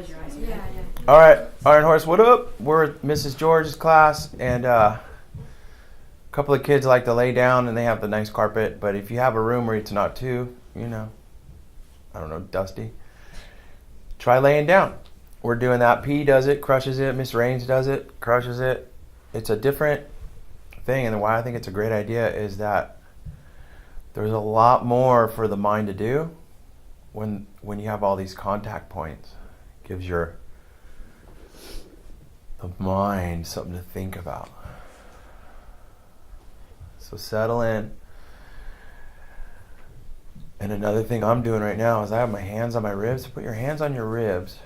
close your eyes. Yeah. All right, Iron Horse, what up? We're at Mrs. George's class, and a couple of kids like to lay down, and they have the nice carpet. But if you have a room where it's not too, dusty, try laying down. We're doing that. P does it, crushes it. Miss Raines does it, crushes it. It's a different thing, and why I think it's a great idea is that there's a lot more for the mind to do when you have all these contact points. It gives the mind something to think about. So settle in. And another thing I'm doing right now is I have my hands on my ribs. Put your hands on your ribs.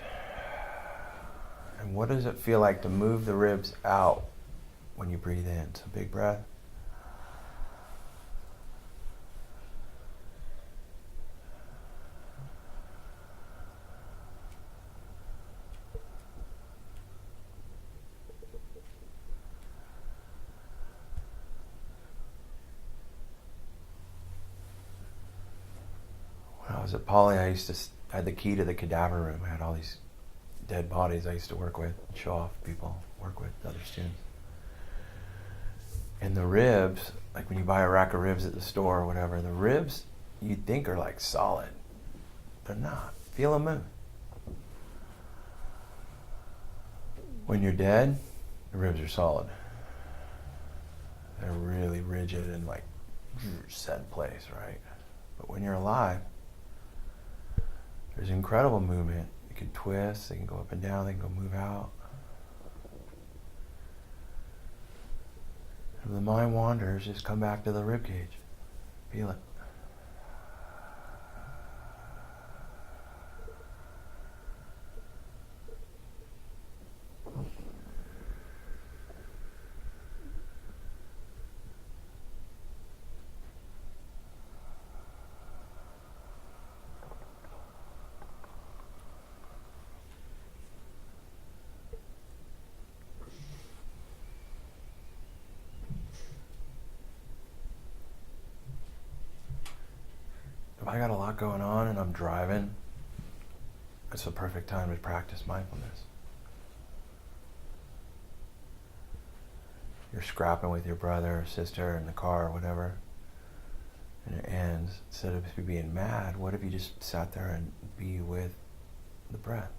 And what does it feel like to move the ribs out when you breathe in? So big breath. When I was at Poly, I had the key to the cadaver room. I had all these dead bodies I used to work with, show off people, work with other students. And the ribs, like when you buy a rack of ribs at the store or whatever, the ribs you'd think are like solid. They're not. Feel them move. When you're dead, the ribs are solid. They're really rigid and like set in place, right? But when you're alive, there's incredible movement. They can twist, they can go up and down, they can go move out. If the mind wanders, just come back to the rib cage. Feel it. If I got a lot going on and I'm driving, it's the perfect time to practice mindfulness. You're scrapping with your brother or sister in the car or whatever, and it ends. Instead of being mad, what if you just sat there and be with the breath?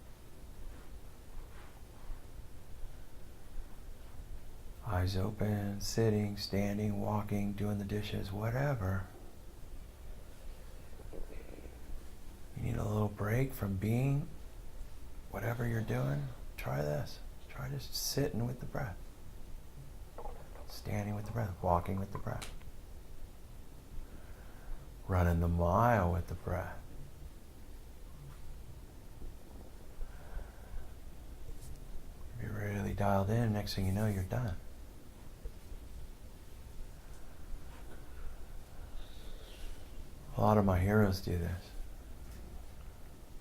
Eyes open, sitting, standing, walking, doing the dishes, whatever. You need a little break from being whatever you're doing. Try this. Try just sitting with the breath. Standing with the breath. Walking with the breath. Running the mile with the breath. If you're really dialed in, next thing you know, you're done. A lot of my heroes do this.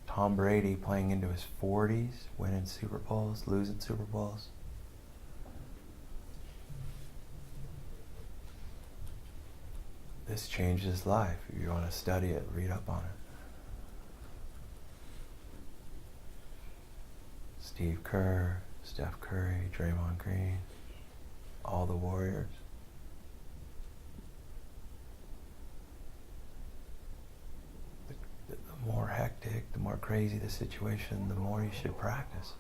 Tom Brady playing into his 40s, winning Super Bowls, losing Super Bowls. This changed his life. If you want to study it, read up on it. Steve Kerr, Steph Curry, Draymond Green, all the Warriors. The more hectic, the more crazy the situation, the more you should practice.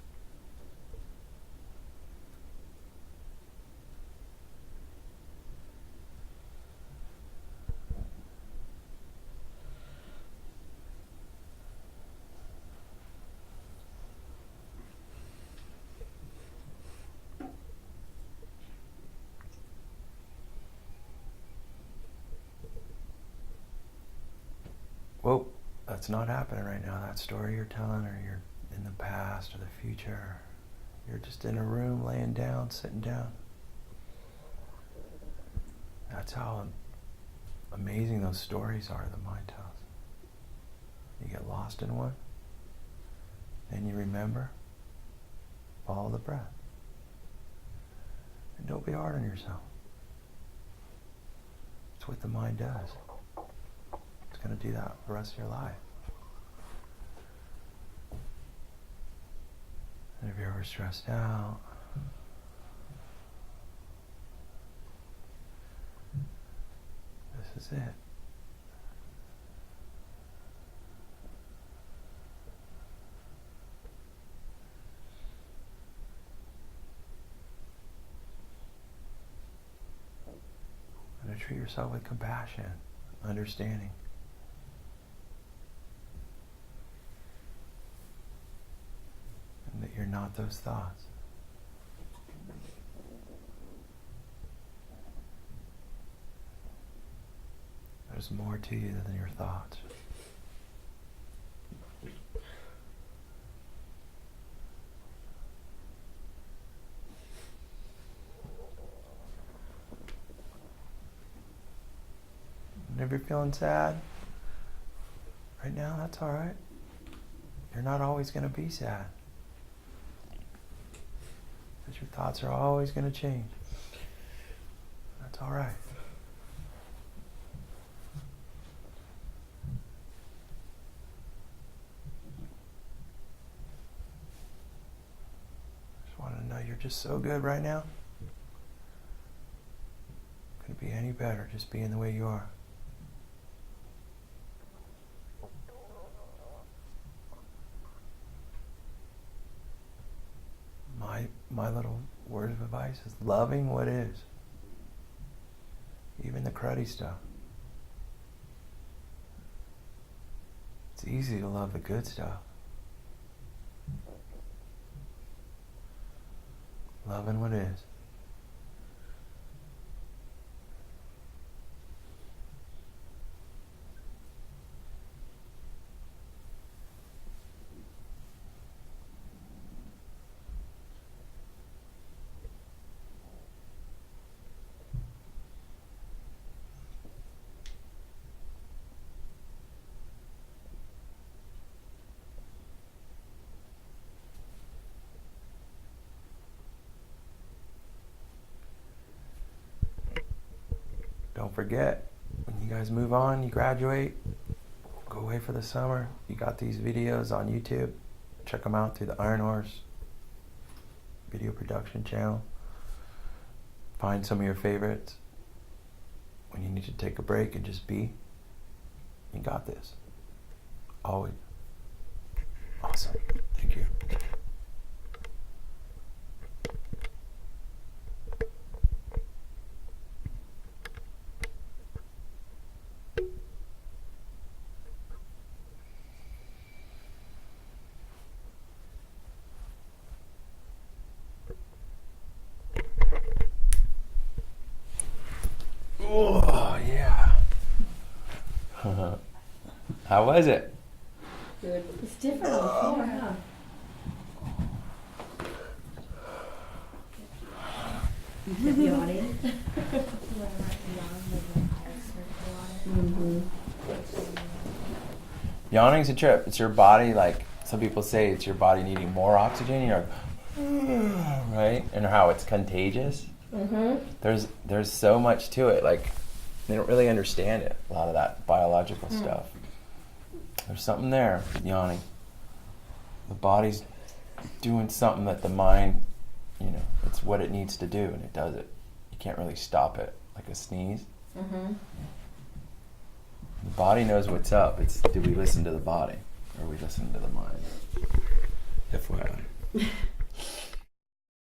Whoa. That's not happening right now. That story you're telling, or you're in the past or the future. You're just in a room, laying down, sitting down. That's how amazing those stories are the mind tells. You get lost in one, then you remember, follow the breath. And don't be hard on yourself. It's what the mind does. It's going to do that for the rest of your life. Never stressed out. This is it. And to treat yourself with compassion, understanding. And that you're not those thoughts. There's more to you than your thoughts. And if you're feeling sad right now, that's all right. You're not always going to be sad. Because your thoughts are always going to change. That's all right. Just want to know you're just so good right now. Couldn't be any better just being the way you are. My little word of advice is loving what is. Even the cruddy stuff. It's easy to love the good stuff. Loving what is. Don't forget, when you guys move on, you graduate, go away for the summer, you got these videos on YouTube. Check them out through the Iron Horse video production channel. Find some of your favorites. When you need to take a break and just be, you got this. Always. Awesome. Thank you. Oh, yeah. How was it? Good. It's different on the floor, huh? Yawning. Yawning's a trip. It's your body, like some people say, it's your body needing more oxygen. You're like, right? And how it's contagious. There's so much to it. Like, they don't really understand it, a lot of that biological stuff. There's something there with yawning. The body's doing something that the mind, it's what it needs to do, and it does it. You can't really stop it, like a sneeze. The body knows what's up. It's, do we listen to the body, or we listen to the mind? FYI.